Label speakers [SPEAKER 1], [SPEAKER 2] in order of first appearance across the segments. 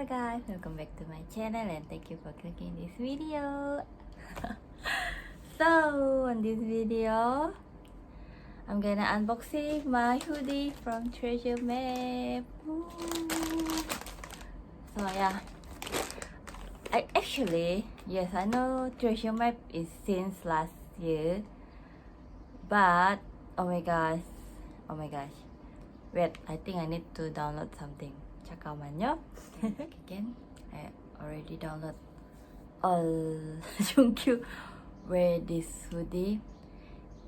[SPEAKER 1] Hello guys, welcome back to my channel and thank you for clicking this video. So on this video I'm gonna unboxing my hoodie from Treasure Map. Woo. So yeah, I know Treasure Map is since last year, but oh my gosh, wait, I think I need to download something. 잠깐만요. Again, I already download all junkyu wear this hoodie,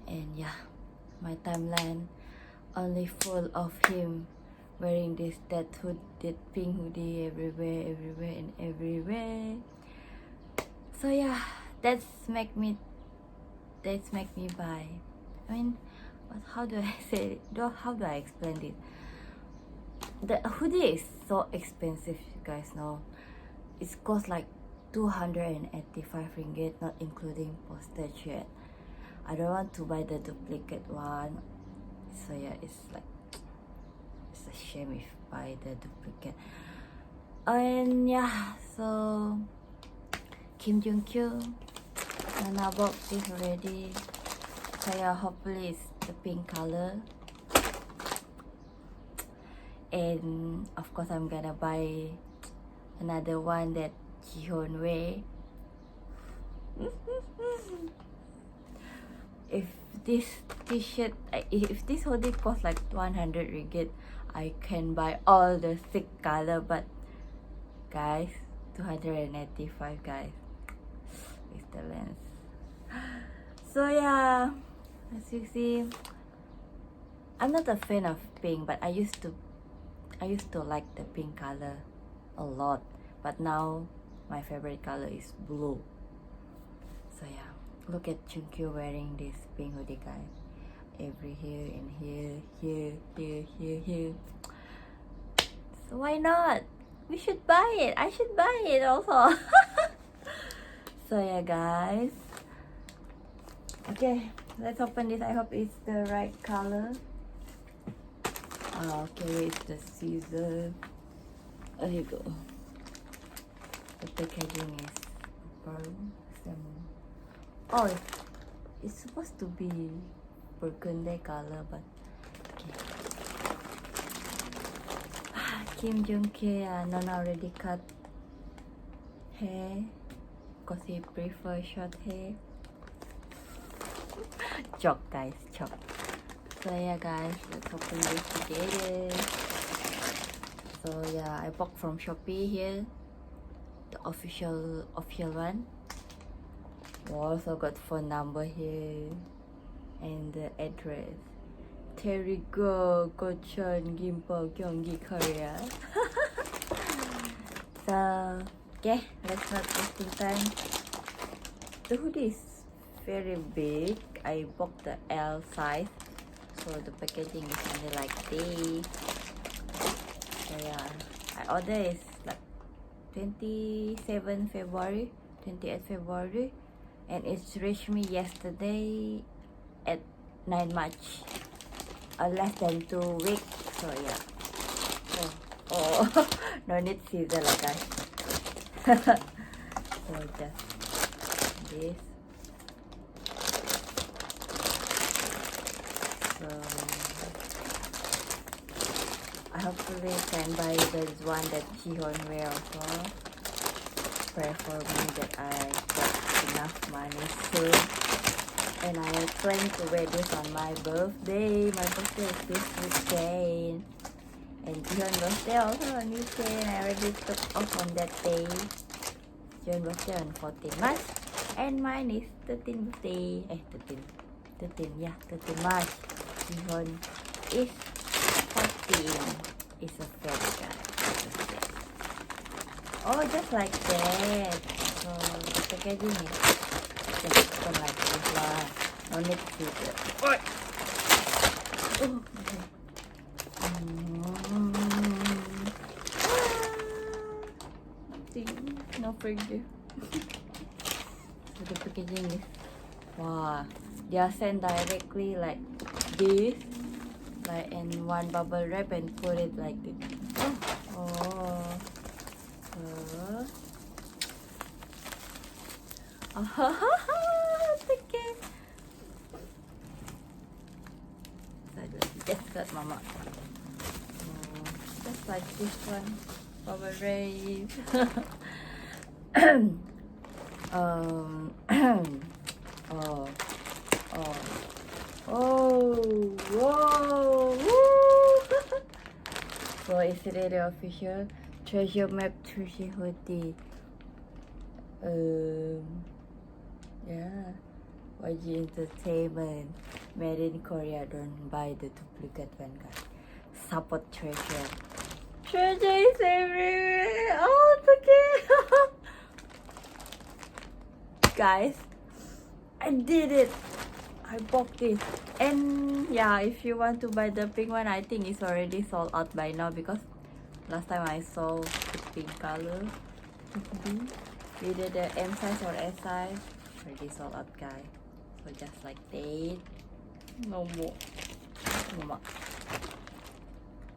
[SPEAKER 1] and yeah, my timeline only full of him wearing that pink hoodie everywhere. So yeah, that's make me buy. I mean, how do I say it? How do I explain it? The hoodie is so expensive, you guys know. It costs like 285 ringgit, not including postage yet. I don't want to buy the duplicate one. So yeah, it's a shame if I buy the duplicate. And yeah, so Kim Junkyu, Nana bought this already. So yeah, hopefully it's the pink color. And of course I'm gonna buy another one that Jihoon wear. If this t-shirt, if this hoodie costs like 100 ringgit, I can buy all the 6 color, but guys, 285 guys, it's the lens. So yeah, as you see, I'm not a fan of pink, but I used to like the pink color a lot, but now my favorite color is blue. So yeah, look at Junkyu wearing this pink hoodie, guys. Every here and here. So why not? We should buy it. I should buy it also. So yeah, guys. Okay, let's open this. I hope it's the right color. Okay, it's the scissor. There you go. The packaging is pearl. Oh, it's supposed to be burgundy color, but okay. Kim Junkyu, Nana already cut hair because he prefer short hair. Joke, guys, joke. So yeah, guys, let's open this together. So yeah, I bought from Shopee here, the official one. We also got phone number here and the address. Terrigo, Gochon, Gimpo, Gyeonggi, Korea. So okay, let's not wasting time. The hoodie is very big. I bought the L size. So the packaging is only like this. So yeah, I ordered is like 28th February, and it's reached me yesterday at 9 March, less than 2 weeks. So yeah. Oh, no need scissor lah, guys. So just this. So I hopefully can buy the one that Jihoon wear also. Pray for me that I got enough money soon. And I plan to wear this on my birthday. My birthday is this weekend. And Jihoon birthday also on weekend. I already took off on that day. Jihoon birthday on 14 March. And mine is 13 birthday. 13 March. Jihoon is 14. It's a fat guy. Oh, just like that. So the packaging is just open like this lah. No need to do it. Oh, okay. Nothing. No forgive. So the packaging is, wow. They are sent directly like this, like in one bubble wrap and put it like this. Oh, Okay. Yes, that's mama. Just like this one. Power Rave. Oh, oh, oh, whoa, woo. So is it really official? Treasure map 3 hoodie. Yeah. YG Entertainment. Made in Korea. Don't buy the duplicate one, guys. Support treasure. Treasure is everywhere. Oh, it's okay. Guys, I did it. I bought this. And yeah, if you want to buy the pink one, I think it's already sold out by now because last time I saw the pink color. Either the M size or S size. Already sold out, guys. So just like that. No more. No more.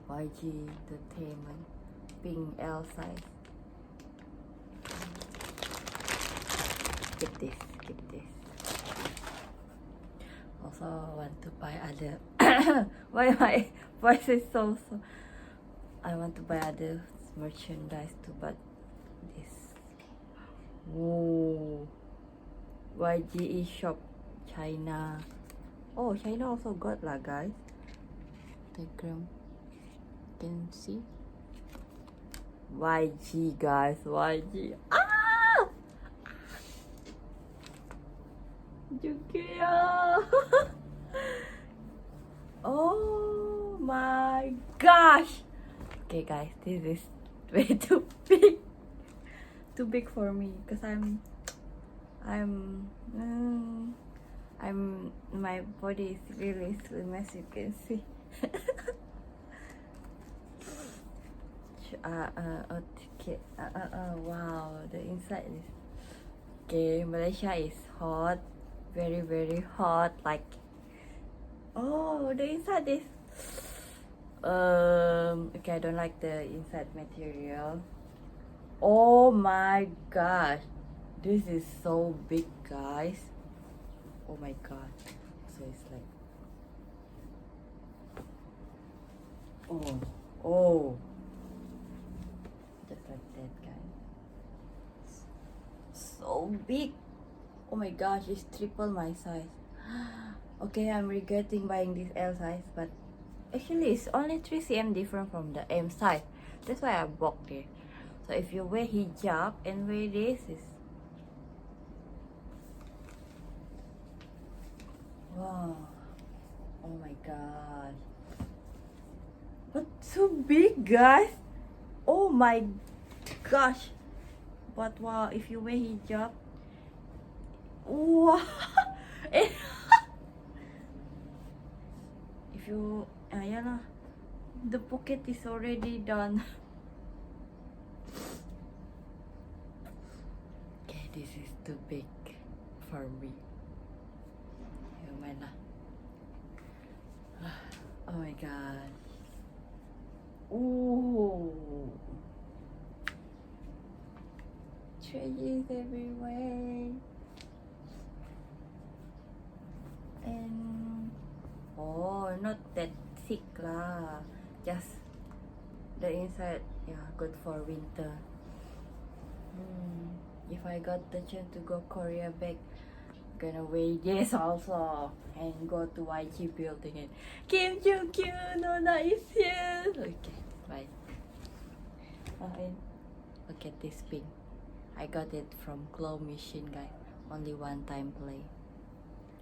[SPEAKER 1] YG Entertainment. Pink L size. Keep this. Keep this. Also want to buy other. Why my voice is so. I want to buy other merchandise too, but this. Whoa. YGE shop China. Oh, China also got lah, guys. Diagram. Can see. YG, guys. YG. Ah! Junkyu. Oh my gosh. Okay, guys, this is way too big. Too big for me because my body is really slim, as you can see. Okay. Wow, the inside is okay. Malaysia is hot, very very hot. Like, oh, the inside is okay. I don't like the inside material. Oh my gosh, this is so big, guys. Oh my god. So it's like, oh, just like that, guys. So big. Oh my gosh, it's triple my size. Okay, I'm regretting buying this L size, but actually it's only 3 cm different from the M size. That's why I bought it. So if you wear hijab and wear this, is wow. Oh my gosh. But so big, guys. Oh my gosh. But wow, if you wear hijab, wow. If you yeah lah, the pocket is already done. Okay, this is too big for me. Human lah. Oh my god. Ooh. Treasures everywhere. And oh, not that thick lah. Just the inside, yeah, good for winter. If I got the chance to go Korea back, gonna wear this also and go to YG building and Kim Junkyu Nona is here. Okay, bye. And look at this pink. I got it from Glow Machine, guys. Only one time play.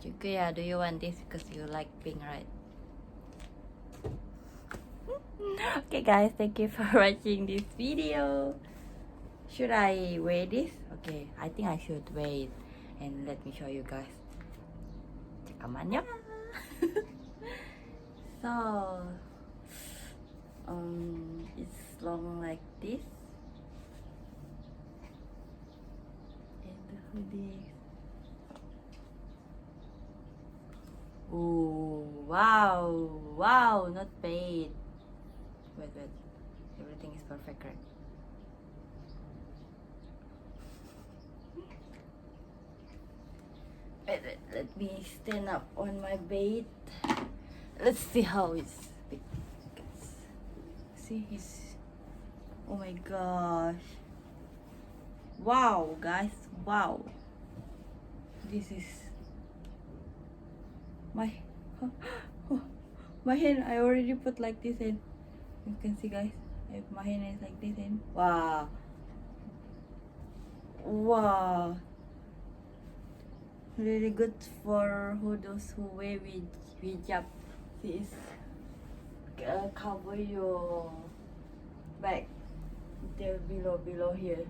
[SPEAKER 1] Junkyu, yeah, do you want this because you like pink, right? Okay, guys, thank you for watching this video. Should I wear this? Okay, I think I should wear it. And let me show you guys. Cakamannya. So, it's long like this. And the hoodie. Oh, wow, wow, not bad. Wait, everything is perfect, right? Let me stand up on my bed. Let's see how it's big. See, he's, oh my gosh, wow guys, wow, this is my my hand. I already put like this in. You can see guys, if my hand is like this in, wow, wow, really good for who those who wear hijab. This cover your back there, below here.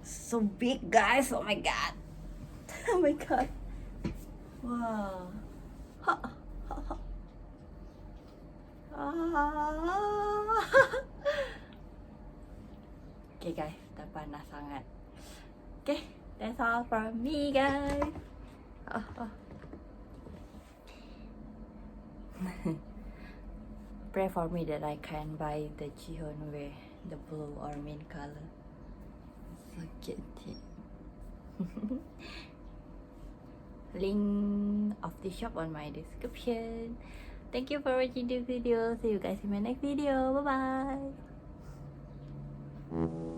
[SPEAKER 1] So big guys, oh my god. Oh my god, wow. Ha, ha, ha. Ah. Okay guys, dah panas sangat. Okay, that's all from me guys. Pray for me that I can buy the Jihon wear the blue or mint color. So cute. Link of the shop on my description. Thank you for watching this video. See you guys in my next video. Bye bye.